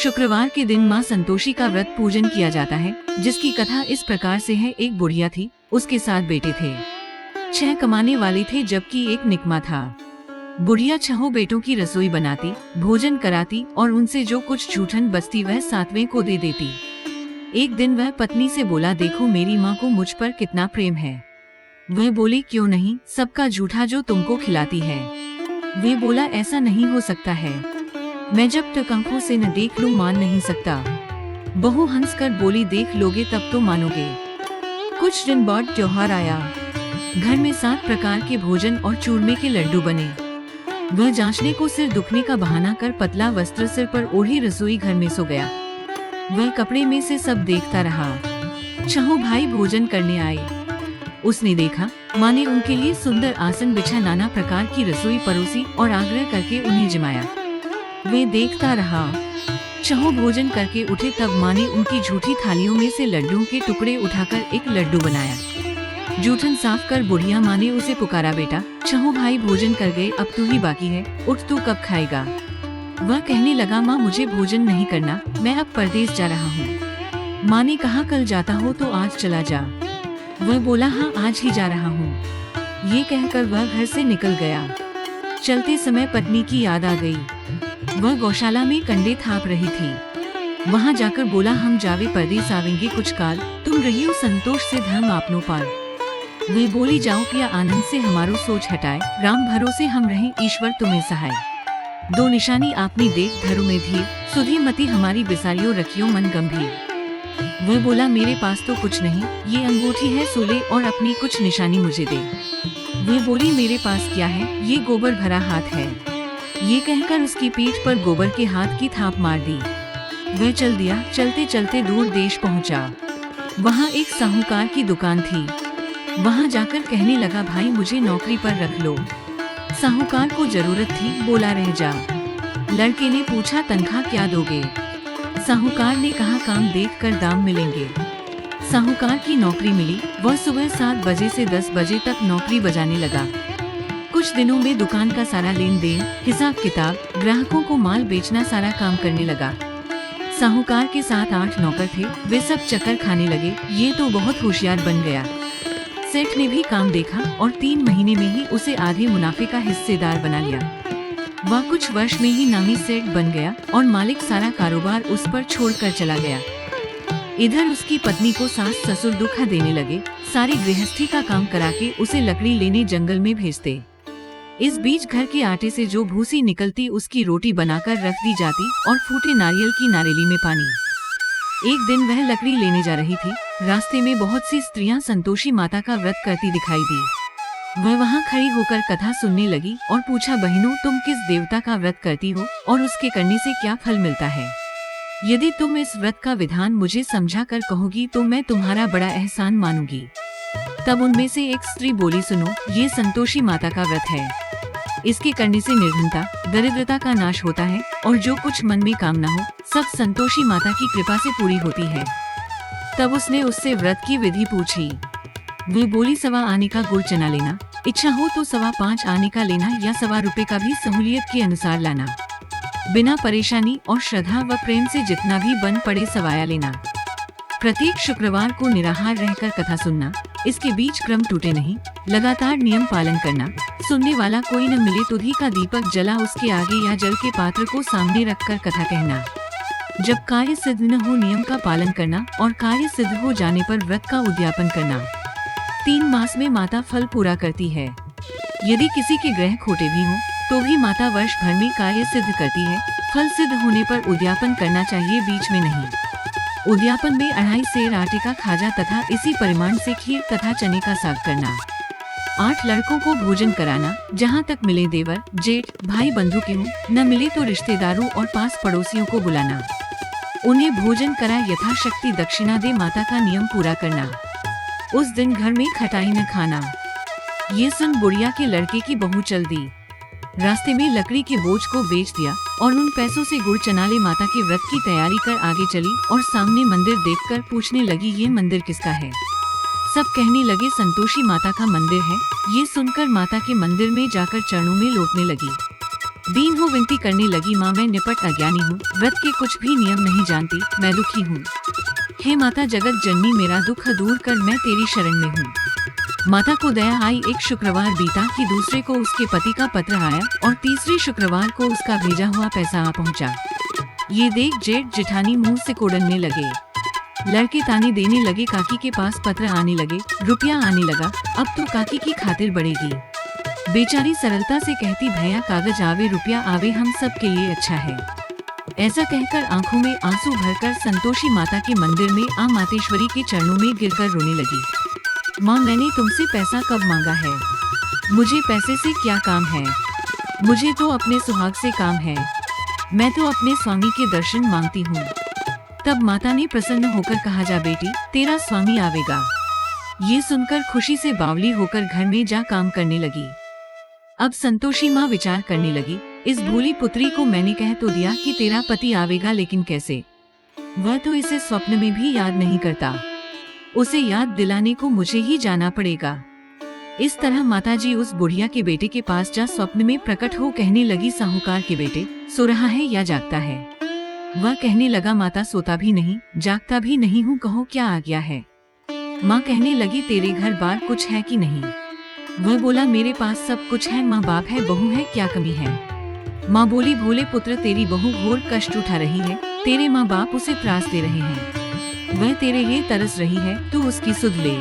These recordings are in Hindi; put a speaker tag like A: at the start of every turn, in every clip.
A: शुक्रवार के दिन माँ संतोषी का व्रत पूजन किया जाता है, जिसकी कथा इस प्रकार से है। एक बुढ़िया थी, उसके 7 बेटे थे। 6 कमाने वाले थे जबकि एक निकम्मा था। बुढ़िया 6 बेटों की रसोई बनाती, भोजन कराती और उनसे जो कुछ जूठन बचती वह 7वें को दे देती। एक दिन वह पत्नी से बोला, देखो मेरी माँ को मुझ पर कितना प्रेम है। वह बोली, क्यों नहीं, सबका जूठा जो तुमको खिलाती है। वे बोला, ऐसा नहीं हो सकता है, मैं जब तक आंखों से न देख लूं मान नहीं सकता। बहू हंसकर बोली, देख लोगे तब तो मानोगे। कुछ दिन बाद त्योहार आया। घर में 7 प्रकार के भोजन और चूरमे के लड्डू बने। वह जांचने को सिर दुखने का बहाना कर पतला वस्त्र सिर पर ओढ़े रसोई घर में सो गया। वह कपड़े में से सब देखता रहा। 6 भाई भोजन करने आए। उसने देखा माँ ने उनके लिए सुंदर आसन बिछा, नाना प्रकार की रसोई परोसी और आग्रह करके उन्हें जिमाया। वे देखता रहा। 6 भोजन करके उठे तब माँ ने उनकी झूठी थालियों में से लड्डुओं के टुकड़े उठाकर एक लड्डू बनाया। जूठन साफ कर बुढ़िया माँ ने उसे पुकारा, बेटा 6 भाई भोजन कर गए, अब तू ही बाकी है, उठ तू कब खाएगा। वह कहने लगा, माँ मुझे भोजन नहीं करना, मैं अब परदेश जा रहा हूँ। माँ ने कहा, कल जाता हो तो आज चला जा। वह बोला, हाँ आज ही जा रहा हूँ। ये कहकर वह घर से निकल गया। चलते समय पत्नी की याद आ गई। वह गौशाला में कंडे थाप रही थी। वहाँ जाकर बोला, हम जावे परदेस आवेंगे कुछ काल, तुम रहियो संतोष से धर्म आपनो पार। वे बोली, जाओ पिया आनंद से हमारो सोच हटाए, राम भरोसे हम रहें, ईश्वर तुम्हें सहाय। 2 निशानी आपनी देख धरु में धीर, सुधी मति हमारी बिसारियो रखियो मन गंभीर। वह बोला, मेरे पास तो कुछ नहीं, ये अंगूठी है सोले और अपनी कुछ निशानी मुझे दे। वह बोली, मेरे पास क्या है, ये गोबर भरा हाथ है। ये कहकर उसकी पीठ पर गोबर के हाथ की थाप मार दी। वह चल दिया। चलते चलते दूर देश पहुंचा। वहाँ एक साहूकार की दुकान थी। वहाँ जाकर कहने लगा, भाई मुझे नौकरी पर रख लो। साहूकार को जरूरत थी, बोला, रह जा। लड़के ने पूछा, तनख्वाह क्या दोगे। साहूकार ने कहा, काम देखकर दाम मिलेंगे। साहूकार की नौकरी मिली। वह सुबह 7 बजे से 10 बजे तक नौकरी बजाने लगा। कुछ दिनों में दुकान का सारा लेन देन, हिसाब किताब, ग्राहकों को माल बेचना सारा काम करने लगा। साहूकार के 7-8 नौकर थे, वे सब चक्कर खाने लगे। ये तो बहुत होशियार बन गया। सेठ ने भी काम देखा और 3 महीने में ही उसे आधे मुनाफे का हिस्सेदार बना लिया। वह कुछ वर्ष में ही नामी सेठ बन गया और मालिक सारा कारोबार उस पर छोड़कर चला गया। इधर उसकी पत्नी को सास ससुर दुखा देने लगे। सारी गृहस्थी का काम करा के उसे लकड़ी लेने जंगल में भेजते। इस बीच घर के आटे से जो भूसी निकलती उसकी रोटी बनाकर रख दी जाती और फूटे नारियल की नारेली में पानी। एक दिन वह लकड़ी लेने जा रही थी। रास्ते में बहुत सी स्त्रियां संतोषी माता का व्रत करती दिखाई दी। वह वहां खड़ी होकर कथा सुनने लगी और पूछा, बहनों तुम किस देवता का व्रत करती हो और उसके करने से क्या फल मिलता है। यदि तुम इस व्रत का विधान मुझे समझा कर कहोगी तो मैं तुम्हारा बड़ा एहसान मानूंगी। तब उनमें से एक स्त्री बोली, सुनो, ये संतोषी माता का व्रत है। इसके करने से निर्धनता, दरिद्रता का नाश होता है और जो कुछ मन में कामना हो सब संतोषी माता की कृपा से पूरी होती है। तब उसने उससे व्रत की विधि पूछी। वे बोली, 1.25 आने का गुड़ चना लेना, इच्छा हो तो 5.25 आने का लेना या 1.25 रुपए का भी सहूलियत के अनुसार लाना। बिना परेशानी और श्रद्धा व प्रेम से जितना भी बन पड़े सवाया लेना। प्रत्येक शुक्रवार को निराहार रहकर कथा सुनना, इसके बीच क्रम टूटे नहीं, लगातार नियम पालन करना। सुनने वाला कोई न मिले तो घी का दीपक जला उसके आगे या जल के पात्र को सामने रखकर कथा कहना। जब कार्य सिद्ध न हो नियम का पालन करना और कार्य सिद्ध हो जाने पर व्रत का उद्यापन करना। 3 मास में माता फल पूरा करती है। यदि किसी के ग्रह खोटे भी हों तो भी माता वर्ष भर में कार्य सिद्ध करती है। फल सिद्ध होने पर उद्यापन करना चाहिए, बीच में नहीं। उद्यापन में 2.5 सेर आटे का खाजा तथा इसी परिमाण से खीर तथा चने का साग करना। 8 लड़कों को भोजन कराना, जहाँ तक मिले देवर जेठ भाई बंधु के हों, न मिले तो रिश्तेदारों और पास पड़ोसियों को बुलाना। उन्हें भोजन करा यथाशक्ति दक्षिणा दे माता का नियम पूरा करना। उस दिन घर में खटाई न खाना। ये सुन बुढ़िया के लड़के की बहू चल दी। रास्ते में लकड़ी के बोझ को बेच दिया और उन पैसों से गुड़ चना ले माता के व्रत की तैयारी कर आगे चली और सामने मंदिर देखकर पूछने लगी, ये मंदिर किसका है। सब कहने लगे, संतोषी माता का मंदिर है। ये सुनकर माता के मंदिर में जाकर चरणों में लौटने लगी। दीन हो विनती करने लगी, माँ मैं निपट अज्ञानी हूँ, व्रत के कुछ भी नियम नहीं जानती, मैं दुखी हूँ। हे माता जगत जननी मेरा दुख दूर कर, मैं तेरी शरण में हूँ। माता को दया आई। एक शुक्रवार बीता कि दूसरे को उसके पति का पत्र आया और तीसरे शुक्रवार को उसका भेजा हुआ पैसा आ पहुँचा। ये देख जेठ जेठानी मुँह से कोड़ने लगे। लड़के ताने देने लगे, काकी के पास पत्र आने लगे, रुपया आने लगा, अब तो काकी की खातिर बढ़ेगी। बेचारी सरलता से कहती, भैया कागज आवे रुपया आवे, हम सब के लिए अच्छा है। ऐसा कहकर आंखों में आंसू भरकर संतोषी माता के मंदिर में आ मातेश्वरी के चरणों में गिरकर रोने लगी। माँ मैंने तुमसे पैसा कब मांगा है? मुझे पैसे से क्या काम है? मुझे तो अपने सुहाग से काम है। मैं तो अपने स्वामी के दर्शन मांगती हूँ। तब माता ने प्रसन्न होकर कहा, जा बेटी तेरा स्वामी आवेगा। ये सुनकर खुशी से बावली होकर घर में जा काम करने लगी। अब संतोषी माँ विचार करने लगी, इस भोली पुत्री को मैंने कह तो दिया कि तेरा पति आवेगा, लेकिन कैसे? वह तो इसे स्वप्न में भी याद नहीं करता। उसे याद दिलाने को मुझे ही जाना पड़ेगा। इस तरह माताजी उस बुढ़िया के बेटे के पास जा स्वप्न में प्रकट हो कहने लगी, साहूकार के बेटे सो रहा है या जागता है? वह कहने लगा, माता सोता भी नहीं जागता भी नहीं हूँ, कहो क्या आ गया है? माँ कहने लगी, तेरे घर बार कुछ है कि नहीं? वह बोला, मेरे पास सब कुछ है, माँ बाप है, बहू है, क्या कमी है? माँ बोली, भोले पुत्र तेरी बहू घोर कष्ट उठा रही है, तेरे माँ बाप उसे त्रास दे रहे हैं, वह तेरे लिए तरस रही है, तू उसकी सुध ले।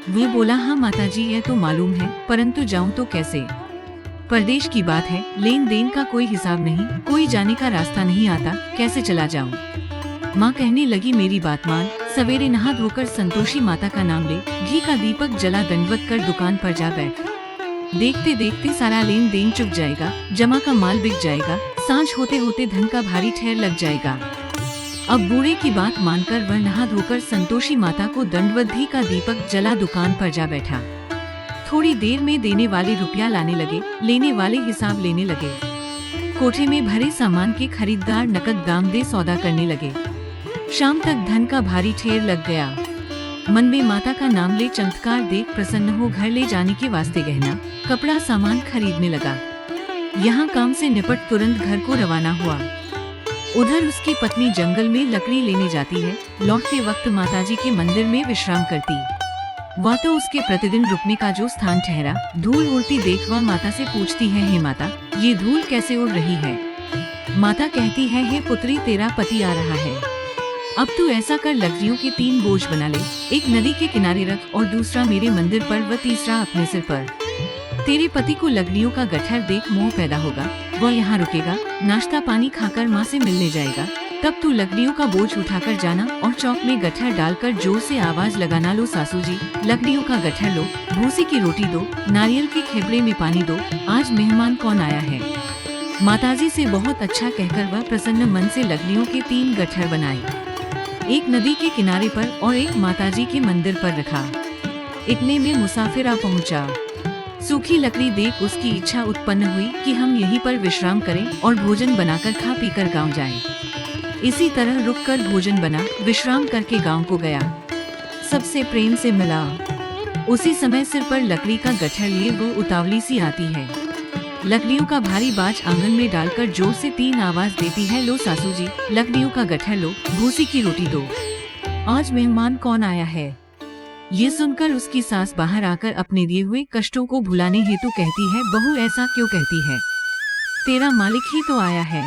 A: वह बोला, हाँ माताजी यह तो मालूम है, परंतु जाऊँ तो कैसे? परदेश की बात है, लेन देन का कोई हिसाब नहीं, कोई जाने का रास्ता नहीं आता, कैसे चला जाऊँ? माँ कहने लगी, मेरी बात मान, सवेरे नहा धोकर संतोषी माता का नाम ले, घी का दीपक जला दंडवत कर दुकान पर जा बैठ। देखते देखते सारा लेन देन चुक जाएगा, जमा का माल बिक जाएगा, सांझ होते होते धन का भारी ठहर लग जाएगा। अब बूढ़े की बात मानकर वह नहा धोकर संतोषी माता को दंडवत घी का दीपक जला दुकान पर जा बैठा। थोड़ी देर में देने वाले रुपया लाने लगे, लेने वाले हिसाब लेने लगे। कोठे में भरे सामान के खरीदार नकद दाम दे सौदा करने लगे। शाम तक धन का भारी ठेर लग गया। मन में माता का नाम ले चमत्कार देख प्रसन्न हो घर ले जाने के वास्ते गहना कपड़ा सामान खरीदने लगा। यहाँ काम से निपट तुरंत घर को रवाना हुआ। उधर उसकी पत्नी जंगल में लकड़ी लेने जाती है, लौटते वक्त माताजी के मंदिर में विश्राम करती। वह तो उसके प्रतिदिन रुकने का जो स्थान ठहरा, धूल उड़ती देख वह माता से पूछती है, हे माता ये धूल कैसे उड़ रही है? माता कहती है, हे पुत्री तेरा पति आ रहा है, अब तू ऐसा कर लकड़ियों के 3 बोझ बना ले, एक नदी के किनारे रख और दूसरा मेरे मंदिर पर व तीसरा अपने सिर पर। तेरे पति को लकड़ियों का गट्ठर देख मोह पैदा होगा, वह यहाँ रुकेगा, नाश्ता पानी खाकर माँ से मिलने जाएगा, तब तू लकड़ियों का बोझ उठाकर जाना और चौक में गट्ठर डालकर जोर से आवाज लगाना, लो सासू जी लकड़ियों का गट्ठर लो, भूसी की रोटी दो, नारियल के खेबड़े में पानी दो, आज मेहमान कौन आया है। माताजी से बहुत अच्छा कहकर वह प्रसन्न मन से लकड़ियों के 3 गट्ठर बनाए, एक नदी के किनारे पर और एक माताजी के मंदिर पर रखा। इतने में मुसाफिर आ पहुँचा। सूखी लकड़ी देख उसकी इच्छा उत्पन्न हुई कि हम यहीं पर विश्राम करें और भोजन बनाकर खा पीकर गांव जाएं। इसी तरह रुककर भोजन बना, विश्राम करके गांव को गया, सबसे प्रेम से मिला। उसी समय सिर पर लकड़ी का गट्ठर लिए वो उतावली सी आती है, लकड़ियों का भारी बाज आंगन में डालकर जोर से 3 आवाज देती है, लो सासू जी लकड़ियों का गट्ठर लो, भूसी की रोटी दो, आज मेहमान कौन आया है। ये सुनकर उसकी सास बाहर आकर अपने दिए हुए कष्टों को भुलाने हेतु कहती है, बहू ऐसा क्यों कहती है, तेरा मालिक ही तो आया है,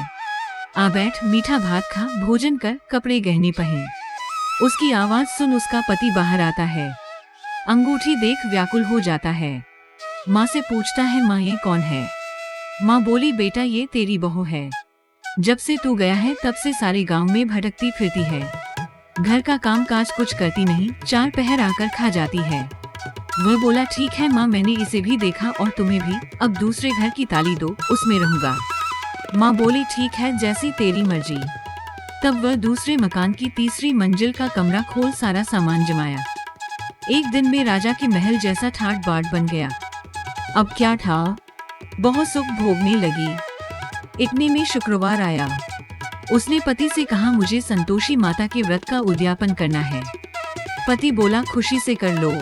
A: आ बैठ मीठा भात खा, भोजन कर, कपड़े गहने पहन। उसकी आवाज सुन उसका पति बाहर आता है, अंगूठी देख व्याकुल हो जाता है। माँ से पूछता है, माँ ये कौन है? माँ बोली, बेटा ये तेरी बहू है, जब से तू गया है तब से सारे गांव में भटकती फिरती है, घर का काम काज कुछ करती नहीं, 4 पहर आकर खा जाती है। वह बोला, ठीक है माँ मैंने इसे भी देखा और तुम्हें भी, अब दूसरे घर की ताली दो उसमें रहूंगा। माँ बोली, ठीक है जैसी तेरी मर्जी। तब वह दूसरे मकान की 3री मंजिल का कमरा खोल सारा सामान जमाया। एक दिन में राजा के महल जैसा ठाट बाट बन गया। अब क्या था, बहुत सुख भोगने लगी। इतने में शुक्रवार आया। उसने पति से कहा, मुझे संतोषी माता के व्रत का उद्यापन करना है। पति बोला, खुशी से कर लो।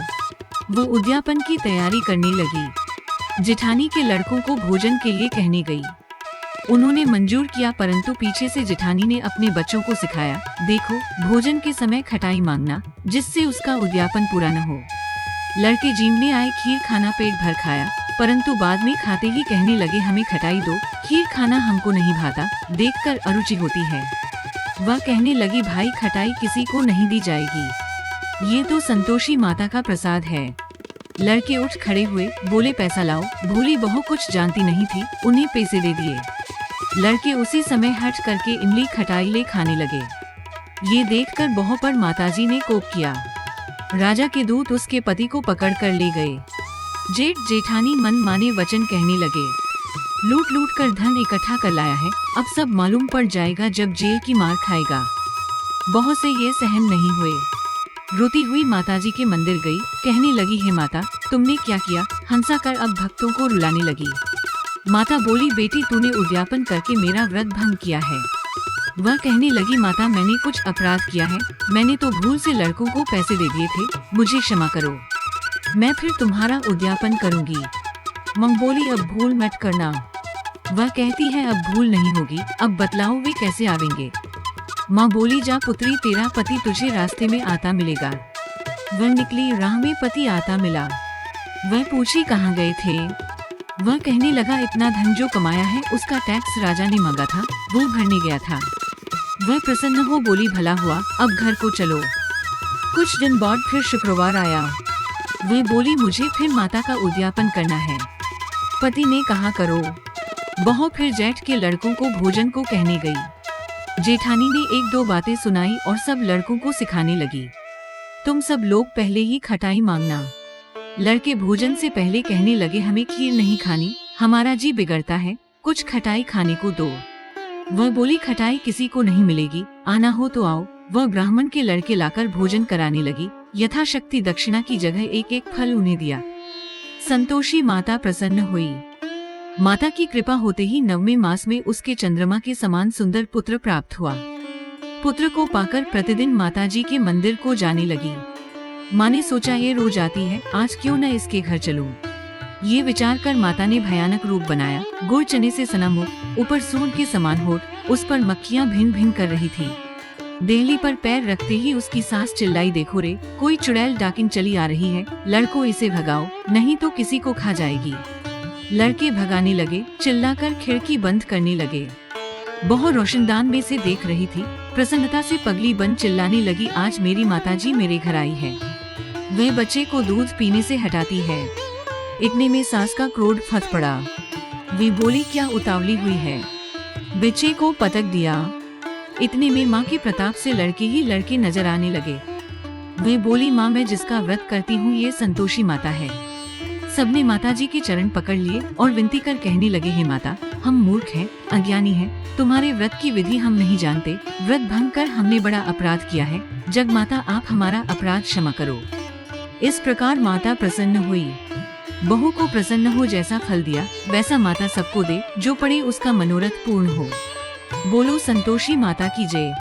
A: वो उद्यापन की तैयारी करने लगी। जेठानी के लड़कों को भोजन के लिए कहने गई। उन्होंने मंजूर किया, परंतु पीछे से जेठानी ने अपने बच्चों को सिखाया, देखो भोजन के समय खटाई मांगना, जिससे उसका उद्यापन पूरा न हो। लड़के जीमने आए खीर खाना पेट भर खाया, परंतु बाद में खाते ही कहने लगे, हमें खटाई दो, खीर खाना हमको नहीं भाता, देखकर अरुचि होती है। वह कहने लगी, भाई खटाई किसी को नहीं दी जाएगी, ये तो संतोषी माता का प्रसाद है। लड़के उठ खड़े हुए, बोले पैसा लाओ। भोली बहू कुछ जानती नहीं थी, उन्हें पैसे दे दिए। लड़के उसी समय हट करके इमली खटाई ले खाने लगे। ये देखकर बहू पर माताजी ने कोप किया। राजा के दूत उसके पति को पकड़ कर ले गए। जेठ जेठानी मन माने वचन कहने लगे, लूट लूट कर धन इकट्ठा कर लाया है, अब सब मालूम पड़ जाएगा जब जेल की मार खाएगा। बहू से ये सहन नहीं हुए, रोती हुई माताजी के मंदिर गई, कहने लगी, हे माता तुमने क्या किया? हंसा कर अब भक्तों को रुलाने लगी। माता बोली, बेटी तूने उद्यापन करके मेरा व्रत भंग किया है। वह कहने लगी, माता मैंने कुछ अपराध किया है, मैंने तो भूल से लड़कों को पैसे दे दिए थे, मुझे क्षमा करो, मैं फिर तुम्हारा उद्यापन करूंगी। माँ बोली, अब भूल मत करना। वह कहती है, अब भूल नहीं होगी, अब बतलाओ वे कैसे आवेंगे? माँ बोली, जा पुत्री, तेरा पति तुझे रास्ते में आता मिलेगा। वह निकली, राह में पति आता मिला। वह पूछी, कहाँ गए थे? वह कहने लगा, इतना धन जो कमाया है उसका टैक्स राजा ने मांगा था, वो भरने गया था। वह प्रसन्न हो बोली, भला हुआ, अब घर को चलो। कुछ दिन बाद फिर शुक्रवार आया। वह बोली, मुझे फिर माता का उद्यापन करना है। पति ने कहा, करो। बहू फिर जेठ के लड़कों को भोजन को कहने गई। जेठानी ने एक दो बातें सुनाई और सब लड़कों को सिखाने लगी, तुम सब लोग पहले ही खटाई मांगना। लड़के भोजन से पहले कहने लगे, हमें खीर नहीं खानी, हमारा जी बिगड़ता है, कुछ खटाई खाने को दो। वह बोली, खटाई किसी को नहीं मिलेगी, आना हो तो आओ। वह ब्राह्मण के लड़के लाकर भोजन कराने लगी, यथाशक्ति दक्षिणा की जगह एक एक फल उन्हें दिया। संतोषी माता प्रसन्न हुई। माता की कृपा होते ही 9वें मास में उसके चंद्रमा के समान सुंदर पुत्र प्राप्त हुआ। पुत्र को पाकर प्रतिदिन माताजी के मंदिर को जाने लगी। माँ ने सोचा, ये रोज आती है, आज क्यों न इसके घर चलूं। ये विचार कर माता ने भयानक रूप बनाया, गुड़ चने से सना मुख, ऊपर सूंड के समान होठ, उस पर मक्खियाँ भिन भिन कर रही थी। देहली पर पैर रखते ही उसकी सास चिल्लाई, देखो रे, कोई चुड़ैल डाकिन चली आ रही है, लड़को इसे भगाओ, नहीं तो किसी को खा जाएगी। लड़के भगाने लगे, चिल्लाकर खिड़की बंद करने लगे। बहू रोशनदान में से देख रही थी, प्रसन्नता से पगली बन चिल्लाने लगी, आज मेरी माताजी मेरे घर आई है, वह बच्चे को दूध पीने से हटाती है। इतने में सास का क्रोध फट पड़ा। वे बोली, क्या उतावली हुई है? बच्चे को पटक दिया। इतने में माँ के प्रताप से लड़के ही लड़के नजर आने लगे। वे बोली, माँ मैं जिसका व्रत करती हूँ ये संतोषी माता है। सबने माताजी के चरण पकड़ लिए और विनती कर कहने लगे, हे माता, हम मूर्ख हैं, अज्ञानी हैं, तुम्हारे व्रत की विधि हम नहीं जानते, व्रत भंग कर हमने बड़ा अपराध किया है, जग माता आप हमारा अपराध क्षमा करो। इस प्रकार माता प्रसन्न हुई। बहू को प्रसन्न हो जैसा फल दिया वैसा माता सबको दे, जो पड़े उसका मनोरथ पूर्ण हो। बोलो संतोषी माता की जय।